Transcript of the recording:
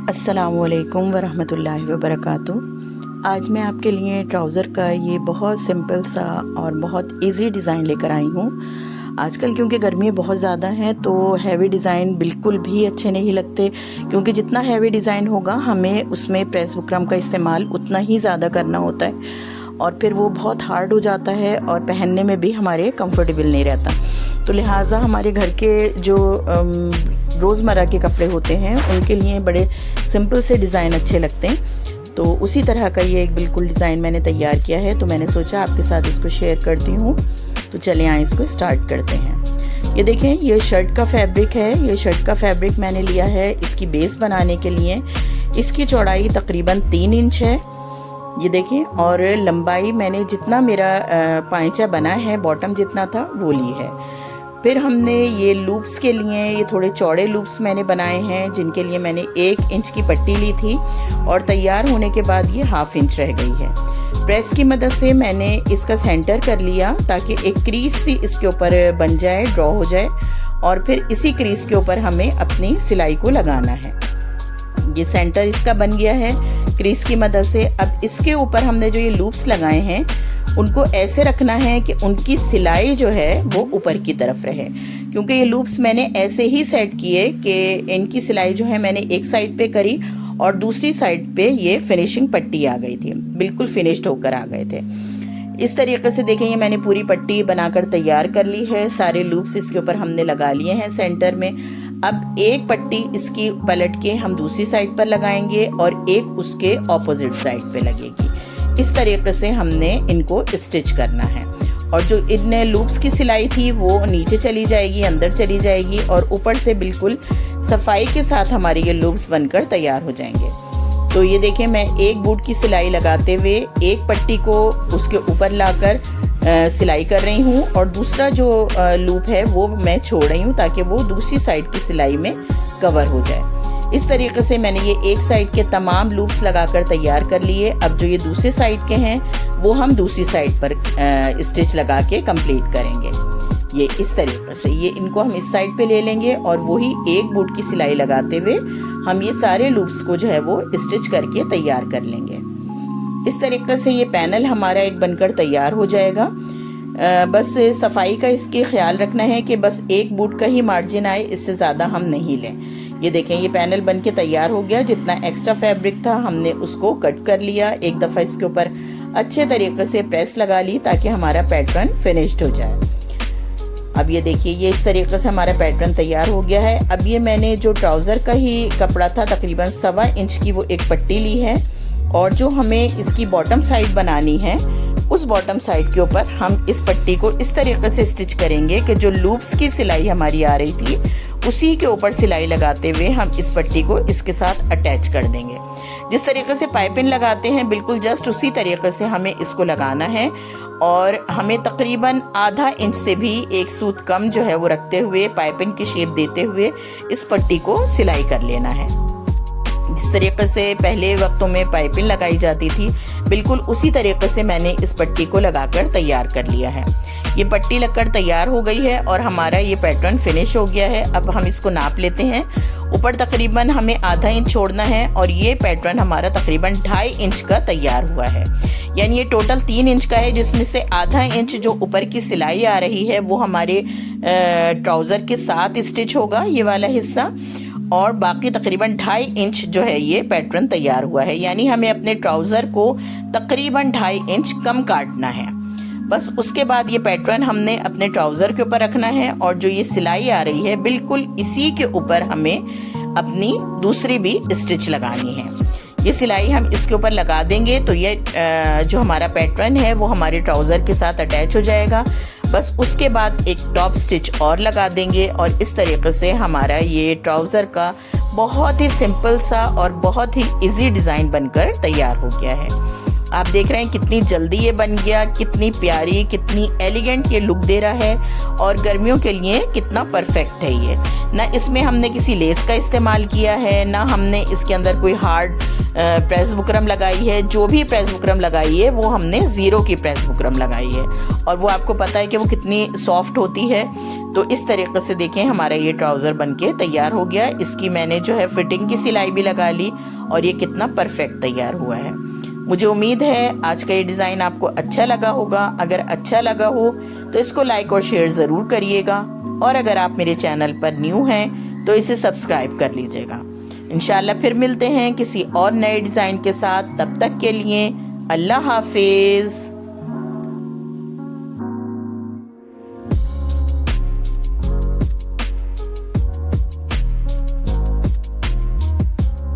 अस्सलामुअलैकुम वरहमतुल्लाहि वबरकातुहू। आज मैं आपके लिए ट्राउज़र का ये बहुत सिंपल सा और बहुत इजी डिज़ाइन लेकर आई हूँ। आजकल क्योंकि गर्मी बहुत ज़्यादा है तो हैवी डिज़ाइन बिल्कुल भी अच्छे नहीं लगते, क्योंकि जितना हैवी डिज़ाइन होगा हमें उसमें प्रेस बुकरम का इस्तेमाल उतना ही ज़्यादा करना होता है और फिर वो बहुत हार्ड हो जाता है और पहनने में भी हमारे कंफर्टेबल नहीं रहता। तो लिहाजा हमारे घर के जो रोज़मर्रा के कपड़े होते हैं उनके लिए बड़े सिंपल से डिज़ाइन अच्छे लगते हैं। तो उसी तरह का ये एक बिल्कुल डिज़ाइन मैंने तैयार किया है, तो मैंने सोचा आपके साथ इसको शेयर करती हूँ। तो चलें आए इसको स्टार्ट करते हैं। ये देखें, ये शर्ट का फैब्रिक है। ये शर्ट का फैब्रिक मैंने लिया है इसकी बेस बनाने के लिए। इसकी चौड़ाई तकरीबन 3 इंच है, ये देखें, और लंबाई मैंने जितना मेरा पाइचा बना है बॉटम जितना था वो ली है। फिर हमने ये लूप्स के लिए ये थोड़े चौड़े लूप्स मैंने बनाए हैं, जिनके लिए मैंने 1 इंच की पट्टी ली थी और तैयार होने के बाद ये 1/2 इंच रह गई है। प्रेस की मदद से मैंने इसका सेंटर कर लिया ताकि एक क्रीज सी इसके ऊपर बन जाए, ड्रॉ हो जाए, और फिर इसी क्रीज के ऊपर हमें अपनी सिलाई को लगाना है। ये सेंटर इसका बन गया है क्रीज की मदद से। अब इसके ऊपर हमने जो ये लूप्स लगाए हैं उनको ऐसे रखना है कि उनकी सिलाई जो है वो ऊपर की तरफ रहे, क्योंकि ये लूप्स मैंने ऐसे ही सेट किए कि इनकी सिलाई जो है मैंने एक साइड पे करी और दूसरी साइड पे ये फिनिशिंग पट्टी आ गई थी, बिल्कुल फिनिश्ड होकर आ गए थे। इस तरीके से देखें, ये मैंने पूरी पट्टी बनाकर तैयार कर ली है। सारे लूप्स इसके ऊपर हमने लगा लिए हैं सेंटर में। अब एक पट्टी इसकी पलट के हम दूसरी साइड पर लगाएंगे और एक उसके ऑपोजिट साइड पे लगेगी। इस तरीके से हमने इनको स्टिच करना है, और जो इन लूप्स की सिलाई थी वो नीचे चली जाएगी, अंदर चली जाएगी, और ऊपर से बिल्कुल सफाई के साथ हमारे ये लूप्स बनकर तैयार हो जाएंगे। तो ये देखें, मैं एक बूट की सिलाई लगाते हुए एक पट्टी को उसके ऊपर लाकर सिलाई कर रही हूँ और दूसरा जो लूप है वो मैं छोड़ रही हूँ ताकि वो दूसरी साइड की सिलाई में कवर हो जाए। इस तरीके से मैंने ये एक साइड के तमाम लूप्स लगाकर तैयार कर लिए। अब जो ये दूसरे साइड के हैं वो हम दूसरी साइड पर स्टिच लगा के कंप्लीट करेंगे। ये इस तरीके से ये इनको हम इस साइड पे ले लेंगे और वही एक बूट की सिलाई लगाते हुए हम ये सारे लूप्स को जो है वो स्टिच करके तैयार कर लेंगे। इस तरीके से ये पैनल हमारा एक बनकर तैयार हो जाएगा। बस सफाई का इसके ख्याल रखना है कि बस एक बूट का ही मार्जिन आए, इससे ज़्यादा हम नहीं लें। ये देखें, ये पैनल बन के तैयार हो गया। जितना एक्स्ट्रा फैब्रिक था हमने उसको कट कर लिया। एक दफ़ा इसके ऊपर अच्छे तरीके से प्रेस लगा ली ताकि हमारा पैटर्न फिनिश्ड हो जाए। अब ये देखिए, ये इस तरीके से हमारा पैटर्न तैयार हो गया है। अब ये मैंने जो ट्राउज़र का ही कपड़ा था तकरीबन 1.25 इंच की वो एक पट्टी ली है, और जो हमें इसकी बॉटम साइड बनानी है उस बॉटम साइड के ऊपर हम इस पट्टी को इस तरीके से स्टिच करेंगे कि जो लूप्स की सिलाई हमारी आ रही थी उसी के ऊपर सिलाई लगाते हुए हम इस पट्टी को इसके साथ अटैच कर देंगे। जिस तरीके से पाइपिंग लगाते हैं बिल्कुल जस्ट उसी तरीके से हमें इसको लगाना है, और हमें तकरीबन 1/2 इंच से भी एक सूत कम जो है वो रखते हुए पाइपिंग की शेप देते हुए इस पट्टी को सिलाई कर लेना है। जिस तरीके से पहले वक्तों में पाइपिंग लगाई जाती थी बिल्कुल उसी तरीके से मैंने इस पट्टी को लगाकर तैयार कर लिया है। ये पट्टी लगकर तैयार हो गई है और हमारा ये पैटर्न फिनिश हो गया है। अब हम इसको नाप लेते हैं। ऊपर तकरीबन हमें 1/2 इंच छोड़ना है और ये पैटर्न हमारा तकरीबन 2.5 इंच का तैयार हुआ है, यानी ये टोटल 3 इंच का है, जिसमें से 1/2 इंच जो ऊपर की सिलाई आ रही है वो हमारे ट्राउज़र के साथ स्टिच होगा, ये वाला हिस्सा, और बाकी तकरीबन 2.5 इंच जो है ये पैटर्न तैयार हुआ है। यानी हमें अपने ट्राउज़र को तकरीबन 2.5 इंच कम काटना है। बस उसके बाद ये पैटर्न हमने अपने ट्राउज़र के ऊपर रखना है, और जो ये सिलाई आ रही है बिल्कुल इसी के ऊपर हमें अपनी दूसरी भी स्टिच लगानी है। ये सिलाई हम इसके ऊपर लगा देंगे तो ये जो हमारा पैटर्न है वो हमारे ट्राउज़र के साथ अटैच हो जाएगा। बस उसके बाद एक टॉप स्टिच और लगा देंगे और इस तरीके से हमारा ये ट्राउज़र का बहुत ही सिंपल सा और बहुत ही इजी डिज़ाइन बनकर तैयार हो गया है। आप देख रहे हैं कितनी जल्दी ये बन गया, कितनी प्यारी, कितनी एलिगेंट ये लुक दे रहा है और गर्मियों के लिए कितना परफेक्ट है ये। ना इसमें हमने किसी लेस का इस्तेमाल किया है, ना हमने इसके अंदर कोई हार्ड प्रेस बुकरम लगाई है। जो भी प्रेस बुकरम लगाई है वो हमने ज़ीरो की प्रेस बुकरम लगाई है और वो आपको पता है कि वो कितनी सॉफ्ट होती है। तो इस तरीके से देखें हमारा ये ट्राउज़र बनके तैयार हो गया। इसकी मैंने जो है फिटिंग की सिलाई भी लगा ली और ये कितना परफेक्ट तैयार हुआ है। मुझे उम्मीद है आज का ये डिज़ाइन आपको अच्छा लगा होगा। अगर अच्छा लगा हो तो इसको लाइक और शेयर ज़रूर करिएगा और अगर आप मेरे चैनल पर न्यू हैं तो इसे सब्सक्राइब कर लीजिएगा। इंशाल्लाह फिर मिलते हैं किसी और नए डिज़ाइन के साथ। तब तक के लिए अल्लाह हाफिज़।